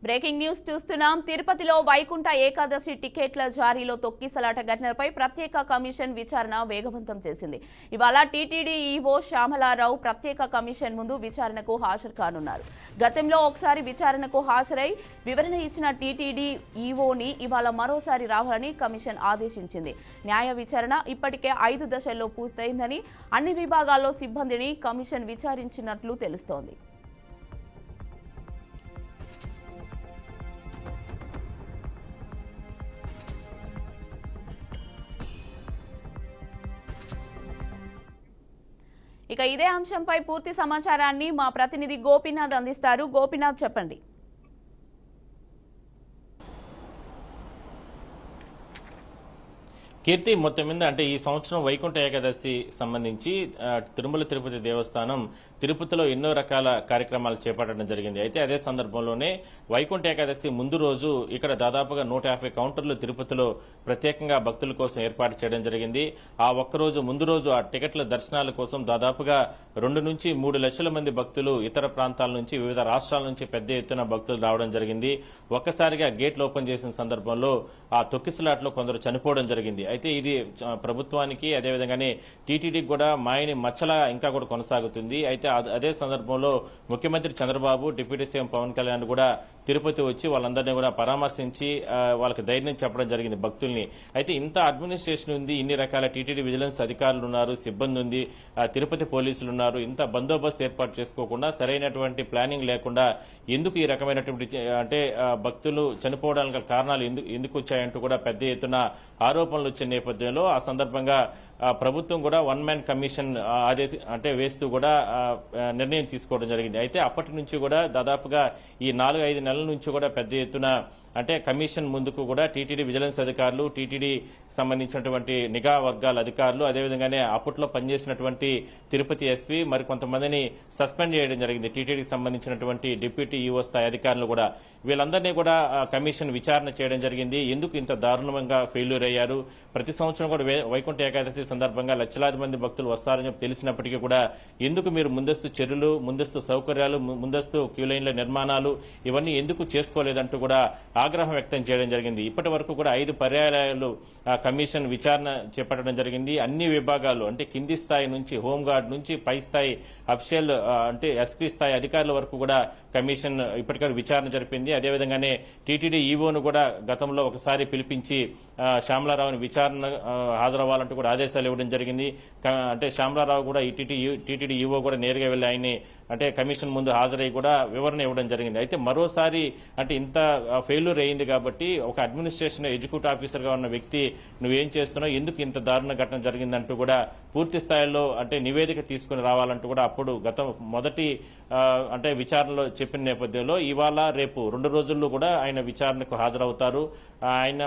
Breaking news చూస్తున్నాం. తిరుపతిలో వైకుంఠ ఏకాదశి టికెట్ల జారీలో తొక్కిసలాట ఘటనపై ప్రత్యేక కమిషన్ విచారణ వేగవంతం చేసింది. ఇవాళ టీటీడీ ఈవో శ్యామలారావు ప్రత్యేక కమిషన్ ముందు విచారణకు హాజరు కానున్నారు. గతంలో ఒకసారి విచారణకు హాజరై వివరణ ఇచ్చిన టీటీడీ ఈవోని ఇవాళ మరోసారి రావాలని కమిషన్ ఆదేశించింది. న్యాయ విచారణ ఇప్పటికే 5 దశల్లో పూర్తయిందని, అన్ని విభాగాల్లో సిబ్బందిని కమిషన్ విచారించినట్లు తెలుస్తోంది. ఇక ఇదే అంశంపై పూర్తి సమాచారాన్ని మా ప్రతినిధి గోపీనాథ్ అందిస్తారు. గోపీనాథ్, చెప్పండి. కీర్తి, మొత్తం మీద అంటే ఈ సంవత్సరం వైకుంఠ ఏకాదశి సంబంధించి తిరుమల తిరుపతి దేవస్థానం తిరుపతిలో ఎన్నో రకాల కార్యక్రమాలు చేపట్టడం జరిగింది. అయితే అదే సందర్భంలోనే వైకుంఠ ఏకాదశి ముందు రోజు ఇక్కడ దాదాపుగా 150 కౌంటర్లు తిరుపతిలో ప్రత్యేకంగా భక్తుల కోసం ఏర్పాటు చేయడం జరిగింది. ఆ ఒక్కరోజు ముందు రోజు ఆ టికెట్ల దర్శనాల కోసం దాదాపుగా 2 నుంచి 3 లక్షల మంది భక్తులు ఇతర ప్రాంతాల నుంచి, వివిధ రాష్ట్రాల నుంచి పెద్ద ఎత్తున భక్తులు రావడం జరిగింది. ఒక్కసారిగా గేట్లు ఓపెన్ చేసిన సందర్భంలో ఆ తొక్కిసలాట్లో కొందరు చనిపోవడం జరిగింది. అయితే ఇది ప్రభుత్వానికి అదేవిధంగానే టీటీడీకి కూడా మాయని మచ్చలా ఇంకా కూడా కొనసాగుతుంది. అయితే అదే సందర్భంలో ముఖ్యమంత్రి చంద్రబాబు, డిప్యూటీ సీఎం పవన్ కళ్యాణ్ కూడా తిరుపతి వచ్చి వాళ్ళందరినీ కూడా పరామర్శించి వాళ్ళకి ధైర్యం చెప్పడం జరిగింది భక్తుల్ని. అయితే ఇంత అడ్మినిస్ట్రేషన్ ఉంది, ఇన్ని రకాల టీటీడీ విజిలెన్స్ అధికారులు ఉన్నారు, సిబ్బంది ఉంది, తిరుపతి పోలీసులు ఉన్నారు, ఇంత బందోబస్తు ఏర్పాటు చేసుకోకుండా సరైనటువంటి ప్లానింగ్ లేకుండా ఎందుకు ఈ రకమైనటువంటి అంటే భక్తులు చనిపోవడానికి కారణాలు ఎందుకు వచ్చాయంటూ కూడా పెద్ద ఎత్తున ఆరోపణలు వచ్చిన నేపథ్యంలో ఆ సందర్భంగా ప్రభుత్వం కూడా 1 మ్యాన్ కమిషన్ అంటే వేస్తూ కూడా నిర్ణయం తీసుకోవడం జరిగింది. అయితే అప్పటి నుంచి కూడా దాదాపుగా ఈ 4-5 నెలల నుంచి కూడా పెద్ద ఎత్తున అంటే కమిషన్ ముందుకు కూడా టీటీడీ విజిలెన్స్ అధికారులు, టీటీడీ సంబంధించినటువంటి నిఘా వర్గాల అధికారులు, అదేవిధంగానే అప్పట్లో పనిచేసినటువంటి తిరుపతి ఎస్పీ మరి కొంతమందిని సస్పెండ్ చేయడం జరిగింది. టీటీడీకి సంబంధించినటువంటి డిప్యూటీ ఈవో స్థాయి అధికారులు కూడా వీళ్ళందరినీ కూడా కమిషన్ విచారణ చేయడం జరిగింది. ఎందుకు ఇంత దారుణంగా ఫెయిల్యూర్ అయ్యారు? ప్రతి సంవత్సరం కూడా వైకుంఠ ఏకాదశి సందర్భంగా లక్షలాది మంది భక్తులు వస్తారని తెలిసినప్పటికీ కూడా ఎందుకు మీరు ముందస్తు చర్యలు, ముందస్తు సౌకర్యాలు, ముందస్తు క్యూ లైన్ల నిర్మాణాలు ఇవన్నీ ఎందుకు చేసుకోలేదంటూ కూడా ఆగ్రహం వ్యక్తం చేయడం జరిగింది. ఇప్పటి వరకు కూడా 5 పర్యాయాలు కమిషన్ విచారణ చేపట్టడం జరిగింది. అన్ని విభాగాలు అంటే కింది స్థాయి నుంచి, హోంగార్డ్ నుంచి పై స్థాయి అఫీషియల్ అంటే ఎస్పీ స్థాయి అధికారుల వరకు కూడా కమిషన్ ఇప్పటికే విచారణ జరిపింది. అదేవిధంగానే టీటీడీ ఈవోను కూడా గతంలో ఒకసారి పిలిపించి శ్యామలారావుని విచారణ హాజరవ్వాలంటూ కూడా ఆదేశాలు ఇవ్వడం జరిగింది. అంటే శ్యామలారావు కూడా ఈ టీటీడీ ఈవో కూడా నేరుగా వెళ్లి ఆయన్ని అంటే కమిషన్ ముందు హాజరై కూడా వివరణ ఇవ్వడం జరిగింది. అయితే మరోసారి అంటే ఇంత ఫెయిల్యూర్ అయింది కాబట్టి ఒక అడ్మినిస్ట్రేషన్ ఎగ్జిక్యూటివ్ ఆఫీసర్ గా ఉన్న వ్యక్తి నువ్వేం చేస్తున్నావు, ఎందుకు ఇంత దారుణ ఘటన జరిగిందంటూ కూడా పూర్తి స్థాయిలో అంటే నివేదిక తీసుకుని రావాలంటూ కూడా అప్పుడు మొదటి అంటే విచారణలో చెప్పిన నేపథ్యంలో ఇవాళ రేపు 2 రోజుల్లో కూడా ఆయన విచారణకు హాజరవుతారు.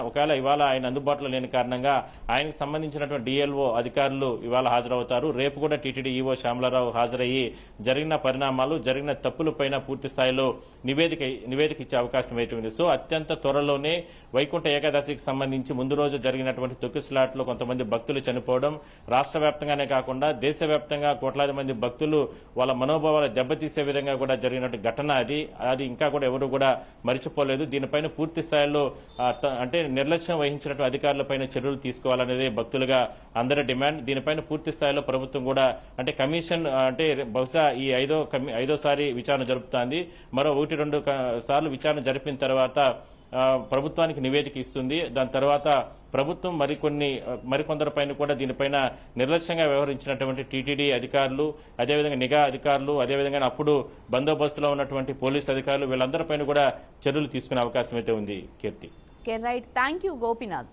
ఒకవేళ ఇవాళ ఆయన అందుబాటులో లేని కారణంగా ఆయనకు సంబంధించినటువంటి డిఎల్ఓ అధికారులు ఇవాళ హాజరవుతారు. రేపు కూడా టీటీడీ ఈవో శ్యామలారావు హాజరయ్యి జరిగిన పరిణామాలు, జరిగిన తప్పులపైన పూర్తి స్థాయిలో నివేదిక ఇచ్చే అవకాశం అయితే ఉంది. సో అత్యంత త్వరలోనే వైకుంఠ ఏకాదశికి సంబంధించి ముందు రోజు జరిగినటువంటి తొక్కిసలాట్లో కొంతమంది భక్తులు చనిపోవడం, రాష్ట్ర వ్యాప్తంగానే కాకుండా దేశవ్యాప్తంగా కోట్లాది మంది భక్తులు వాళ్ళ మనోభావాలు దెబ్బతీసే విధంగా కూడా జరిగినటువంటి ఘటన అది ఇంకా కూడా ఎవరు కూడా మరిచిపోలేదు. దీనిపైన పూర్తి స్థాయిలో అంటే నిర్లక్ష్యం వహించినటువంటి అధికారులపైన చర్యలు తీసుకోవాలనేది భక్తులుగా అందరి డిమాండ్. దీనిపైన పూర్తి స్థాయిలో ప్రభుత్వం కూడా అంటే కమిషన్ అంటే బహుశా ఈ ఐదోసారి విచారణ జరుపుతోంది. మరో 1-2 సార్లు విచారణ జరిపిన తర్వాత ప్రభుత్వానికి నివేదిక ఇస్తుంది. దాని తర్వాత ప్రభుత్వం మరికొందరిపైన కూడా దీనిపైన నిర్లక్ష్యంగా వ్యవహరించినటువంటి టీటీడీ అధికారులు, అదేవిధంగా నిఘా అధికారులు, అదేవిధంగా అప్పుడు బందోబస్తులో ఉన్నటువంటి పోలీస్ అధికారులు వీళ్ళందరిపైన కూడా చర్యలు తీసుకునే అవకాశం అయితే ఉంది. కీర్తి, రైట్, థ్యాంక్ యూ గోపీనాథ్.